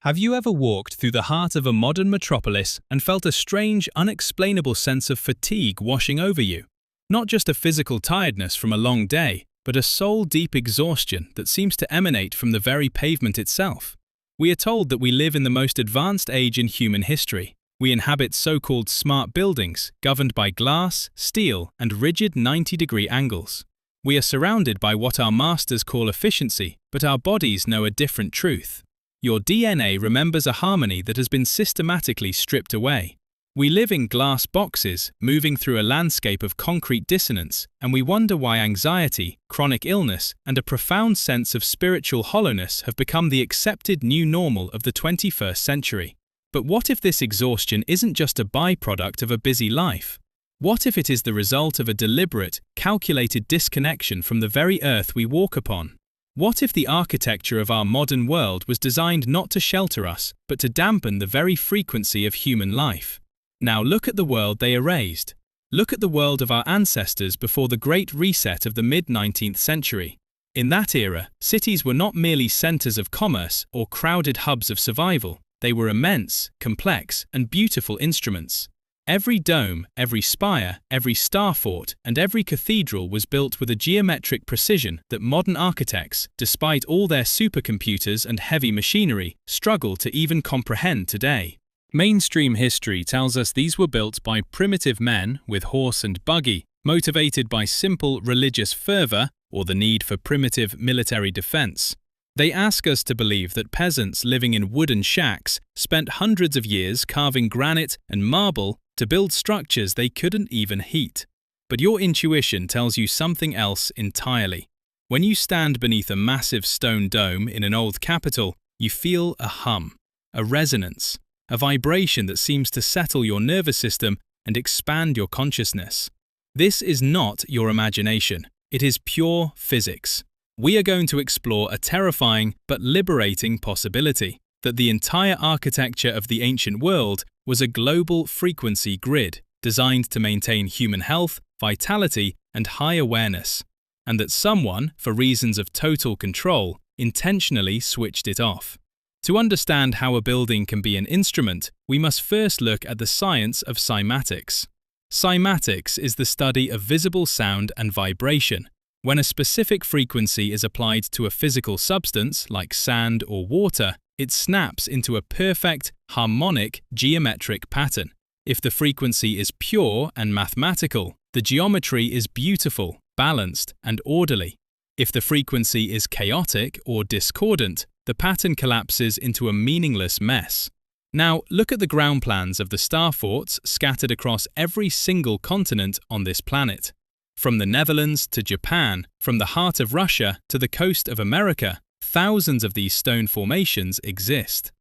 Have you ever walked through the heart of a modern metropolis and felt a strange, unexplainable sense of fatigue washing over you? Not just a physical tiredness from a long day, but a soul-deep exhaustion that seems to emanate from the very pavement itself. We are told that we live in the most advanced age in human history. We inhabit so-called smart buildings, governed by glass, steel, and rigid 90-degree angles. We are surrounded by what our masters call efficiency, but our bodies know a different truth. Your DNA remembers a harmony that has been systematically stripped away. We live in glass boxes, moving through a landscape of concrete dissonance, and we wonder why anxiety, chronic illness, and a profound sense of spiritual hollowness have become the accepted new normal of the 21st century. But what if this exhaustion isn't just a byproduct of a busy life? What if it is the result of a deliberate, calculated disconnection from the very earth we walk upon? What if the architecture of our modern world was designed not to shelter us, but to dampen the very frequency of human life? Now look at the world they erased. Look at the world of our ancestors before the Great Reset of the mid-19th century. In that era, cities were not merely centers of commerce or crowded hubs of survival. They were immense, complex, and beautiful instruments. Every dome, every spire, every star fort, and every cathedral was built with a geometric precision that modern architects, despite all their supercomputers and heavy machinery, struggle to even comprehend today. Mainstream history tells us these were built by primitive men with horse and buggy, motivated by simple religious fervor or the need for primitive military defense. They ask us to believe that peasants living in wooden shacks spent hundreds of years carving granite and marble to build structures they couldn't even heat. But your intuition tells you something else entirely. When you stand beneath a massive stone dome in an old capital, you feel a hum, a resonance, a vibration that seems to settle your nervous system and expand your consciousness. This is not your imagination. It is pure physics. We are going to explore a terrifying but liberating possibility, that the entire architecture of the ancient world was a global frequency grid designed to maintain human health, vitality, and high awareness, and that someone, for reasons of total control, intentionally switched it off. To understand how a building can be an instrument, we must first look at the science of cymatics. Cymatics is the study of visible sound and vibration. When a specific frequency is applied to a physical substance, like sand or water, it snaps into a perfect, harmonic, geometric pattern. If the frequency is pure and mathematical, the geometry is beautiful, balanced, and orderly. If the frequency is chaotic or discordant, the pattern collapses into a meaningless mess. Now, look at the ground plans of the star forts scattered across every single continent on this planet. From the Netherlands to Japan, from the heart of Russia to the coast of America, thousands of these stone formations exist.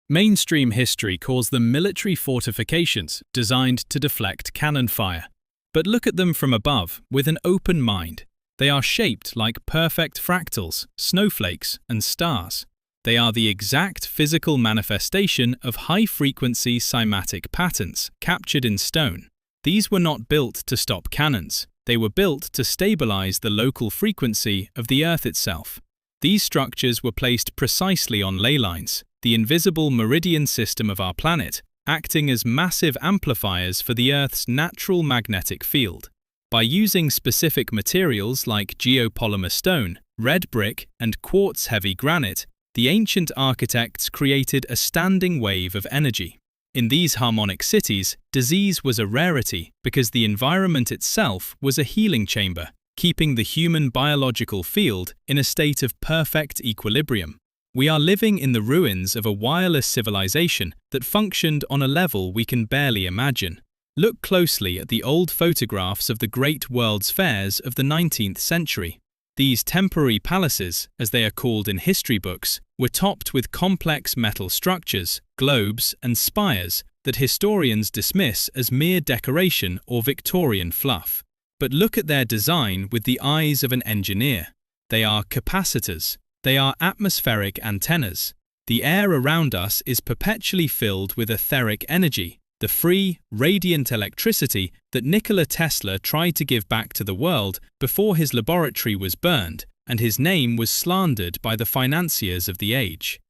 Mainstream history calls them military fortifications designed to deflect cannon fire. But look at them from above with an open mind. They are shaped like perfect fractals, snowflakes, and stars. They are the exact physical manifestation of high-frequency cymatic patterns captured in stone. These were not built to stop cannons. They were built to stabilize the local frequency of the Earth itself. These structures were placed precisely on ley lines, the invisible meridian system of our planet, acting as massive amplifiers for the Earth's natural magnetic field. By using specific materials like geopolymer stone, red brick, and quartz-heavy granite, the ancient architects created a standing wave of energy. In these harmonic cities, disease was a rarity because the environment itself was a healing chamber, keeping the human biological field in a state of perfect equilibrium. We are living in the ruins of a wireless civilization that functioned on a level we can barely imagine. Look closely at the old photographs of the great world's fairs of the 19th century. These temporary palaces, as they are called in history books, were topped with complex metal structures, globes, and spires that historians dismiss as mere decoration or Victorian fluff. But look at their design with the eyes of an engineer. They are capacitors. They are atmospheric antennas. The air around us is perpetually filled with etheric energy, the free, radiant electricity that Nikola Tesla tried to give back to the world before his laboratory was burned and his name was slandered by the financiers of the age.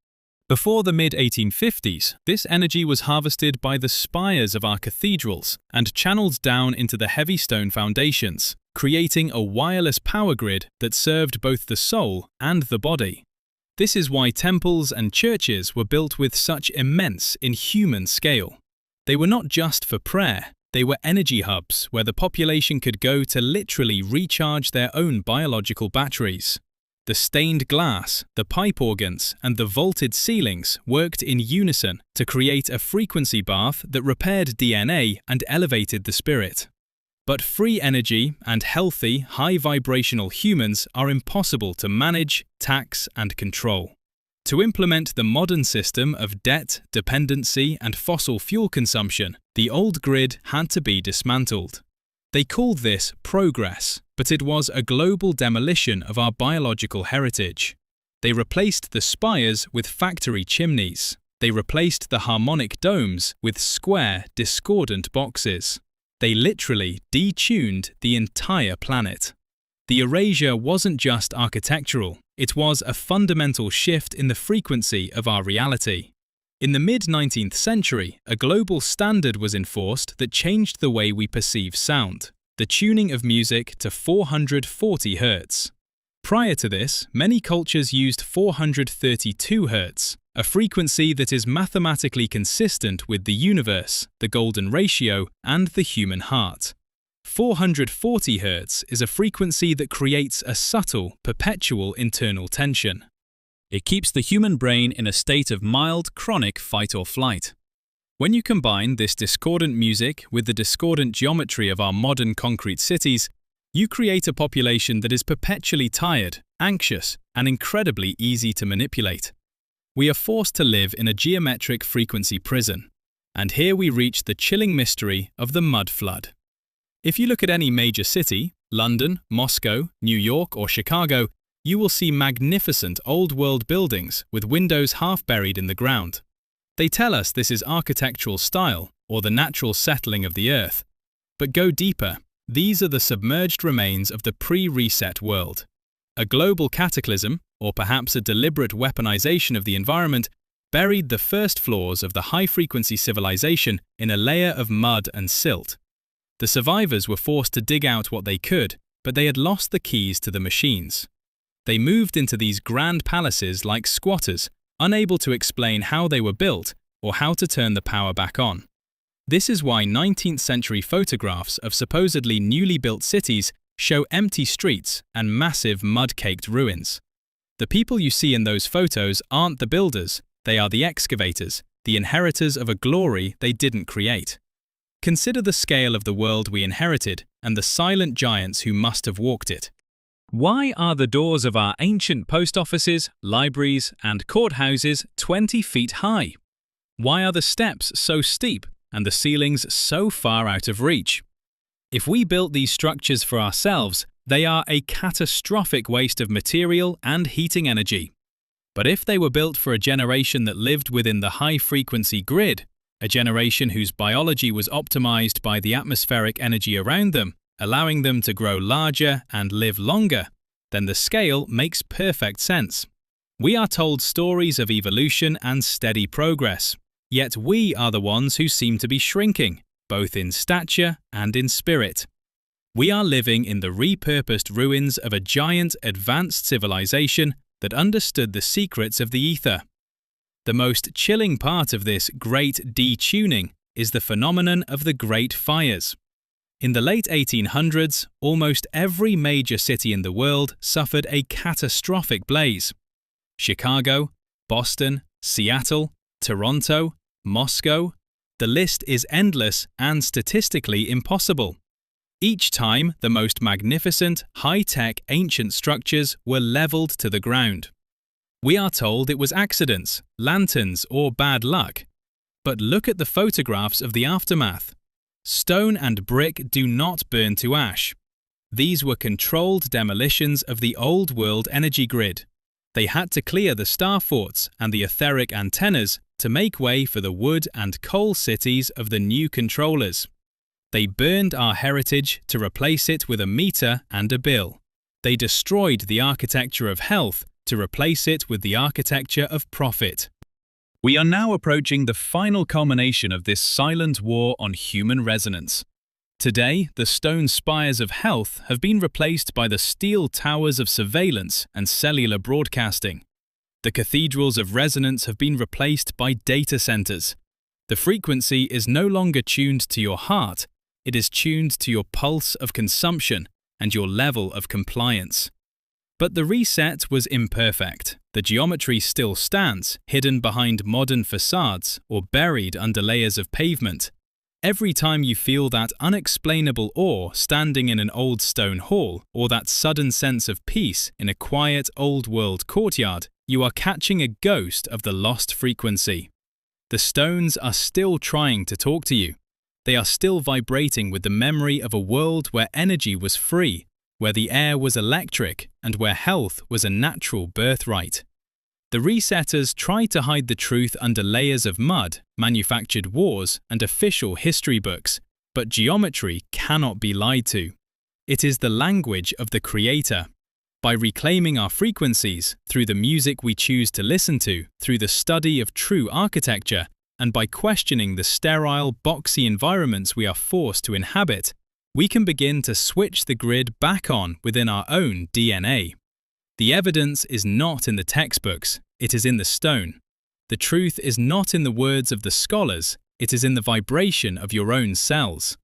Before the mid-1850s, this energy was harvested by the spires of our cathedrals and channeled down into the heavy stone foundations, creating a wireless power grid that served both the soul and the body. This is why temples and churches were built with such immense inhuman scale. They were not just for prayer, they were energy hubs where the population could go to literally recharge their own biological batteries. The stained glass, the pipe organs, and the vaulted ceilings worked in unison to create a frequency bath that repaired DNA and elevated the spirit. But free energy and healthy, high-vibrational humans are impossible to manage, tax, and control. To implement the modern system of debt, dependency, and fossil fuel consumption, the old grid had to be dismantled. They called this progress, but it was a global demolition of our biological heritage. They replaced the spires with factory chimneys. They replaced the harmonic domes with square, discordant boxes. They literally detuned the entire planet. The erasure wasn't just architectural, it was a fundamental shift in the frequency of our reality. In the mid-19th century, a global standard was enforced that changed the way we perceive sound, the tuning of music to 440 Hz. Prior to this, many cultures used 432 Hz, a frequency that is mathematically consistent with the universe, the golden ratio, and the human heart. 440 Hz is a frequency that creates a subtle, perpetual internal tension. It keeps the human brain in a state of mild, chronic fight or flight. When you combine this discordant music with the discordant geometry of our modern concrete cities, you create a population that is perpetually tired, anxious, and incredibly easy to manipulate. We are forced to live in a geometric frequency prison. And here we reach the chilling mystery of the mud flood. If you look at any major city, London, Moscow, New York, or Chicago, you will see magnificent old-world buildings with windows half buried in the ground. They tell us this is architectural style or the natural settling of the earth. But go deeper, these are the submerged remains of the pre-reset world. A global cataclysm, or perhaps a deliberate weaponization of the environment, buried the first floors of the high-frequency civilization in a layer of mud and silt. The survivors were forced to dig out what they could, but they had lost the keys to the machines. They moved into these grand palaces like squatters, unable to explain how they were built or how to turn the power back on. This is why 19th century photographs of supposedly newly built cities show empty streets and massive mud-caked ruins. The people you see in those photos aren't the builders, they are the excavators, the inheritors of a glory they didn't create. Consider the scale of the world we inherited and the silent giants who must have walked it. Why are the doors of our ancient post offices, libraries, and courthouses 20 feet high? Why are the steps so steep and the ceilings so far out of reach? If we built these structures for ourselves, they are a catastrophic waste of material and heating energy. But if they were built for a generation that lived within the high-frequency grid, a generation whose biology was optimized by the atmospheric energy around them, allowing them to grow larger and live longer, then the scale makes perfect sense. We are told stories of evolution and steady progress, yet we are the ones who seem to be shrinking, both in stature and in spirit. We are living in the repurposed ruins of a giant advanced civilization that understood the secrets of the ether. The most chilling part of this great detuning is the phenomenon of the Great Fires. In the late 1800s, almost every major city in the world suffered a catastrophic blaze. Chicago, Boston, Seattle, Toronto, Moscow. The list is endless and statistically impossible. Each time, the most magnificent, high-tech ancient structures were leveled to the ground. We are told it was accidents, lanterns, or bad luck. But look at the photographs of the aftermath. Stone and brick do not burn to ash. These were controlled demolitions of the old-world energy grid. They had to clear the star forts and the etheric antennas to make way for the wood and coal cities of the new controllers. They burned our heritage to replace it with a meter and a bill. They destroyed the architecture of health to replace it with the architecture of profit. We are now approaching the final culmination of this silent war on human resonance. Today, the stone spires of health have been replaced by the steel towers of surveillance and cellular broadcasting. The cathedrals of resonance have been replaced by data centers. The frequency is no longer tuned to your heart, it is tuned to your pulse of consumption and your level of compliance. But the reset was imperfect. The geometry still stands, hidden behind modern facades or buried under layers of pavement. Every time you feel that unexplainable awe standing in an old stone hall, or that sudden sense of peace in a quiet old-world courtyard, you are catching a ghost of the lost frequency. The stones are still trying to talk to you. They are still vibrating with the memory of a world where energy was free, where the air was electric, and where health was a natural birthright. The resetters tried to hide the truth under layers of mud, manufactured wars, and official history books, but geometry cannot be lied to. It is the language of the Creator. By reclaiming our frequencies, through the music we choose to listen to, through the study of true architecture, and by questioning the sterile, boxy environments we are forced to inhabit, we can begin to switch the grid back on within our own DNA. The evidence is not in the textbooks, it is in the stone. The truth is not in the words of the scholars, it is in the vibration of your own cells.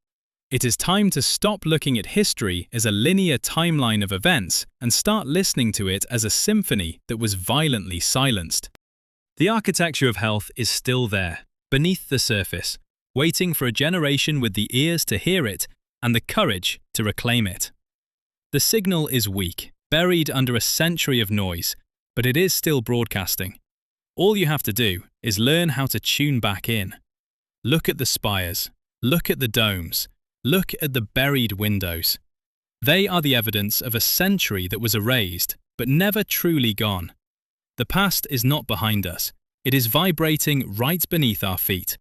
It is time to stop looking at history as a linear timeline of events and start listening to it as a symphony that was violently silenced. The architecture of health is still there, beneath the surface, waiting for a generation with the ears to hear it and the courage to reclaim it. The signal is weak, buried under a century of noise, but it is still broadcasting. All you have to do is learn how to tune back in. Look at the spires, look at the domes, look at the buried windows. They are the evidence of a century that was erased, but never truly gone. The past is not behind us, it is vibrating right beneath our feet.